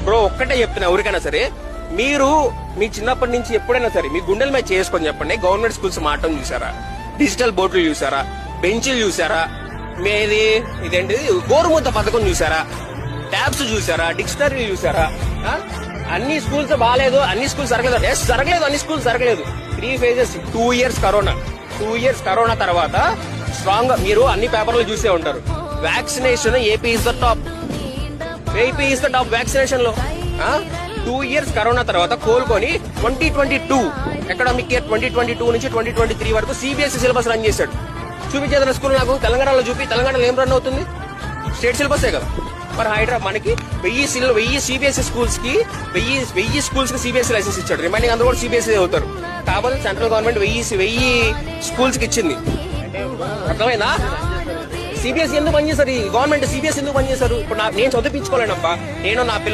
Bro ఒక్కటే చెప్తున్నా ఎవరికైనా సరే, మీరు మీ చిన్నప్పటి నుంచి ఎప్పుడైనా సరే మీ గుండెల మీద చేసుకొని చెప్పండి, గవర్నమెంట్ స్కూల్స్ మాటం చూసారా, డిజిటల్ బోర్డులు చూసారా, బెంచీలు చూసారా, మీది ఇదేంటి గోరుముద్ద పథకం చూసారా, ట్యాబ్స్ చూసారా, డిక్షనరీ చూసారా? అన్ని స్కూల్స్ బాగాలేదు, అన్ని స్కూల్స్ జరగలేదు. జరగలేదు, అన్ని స్కూల్స్ జరగలేదు. 3 phases, 2 years కరోనా తర్వాత స్ట్రాంగ్ మీరు అన్ని పేపర్లు చూసే ఉంటారు. Vaccination AP is the top vaccination లో. 2 years కరోనా తర్వాత కోలుకొని 2022 అకాడమిక్ ఇయర్ 2022 నుంచి 2023 వరకు సిబిఎస్ఈ సిలబస్ రన్ చేశాడు. చూపించేదన్న స్కూల్ నాకు తెలంగాణలో చూపి, తెలంగాణలో ఏం రన్ అవుతుంది? స్టేట్ సిలబసే కదా. మరి హైదరాబాద్ మనకి 1000 సిబిఎస్ఈ స్కూల్స్ కి 1000 స్కూల్స్ కి సిబిఎస్ఈ లైసెన్స్ ఇచ్చాడు. రిమైనింగ్ అందరూ కూడా సిబిఎస్ఈ అవుతారు. కాబట్టి సెంట్రల్ గవర్నమెంట్ 1000 స్కూల్స్ కి ఇచ్చింది. అర్థమైందా? సిబిఎస్ఈ ఎందుకు పనిచేశారు? ఈ గవర్నమెంట్ సిబిఎస్ఈ ఎందుకు పనిచేశారు? ఇప్పుడు నేను చదివించుకోలేనప్పా, నేను నా పిల్లలు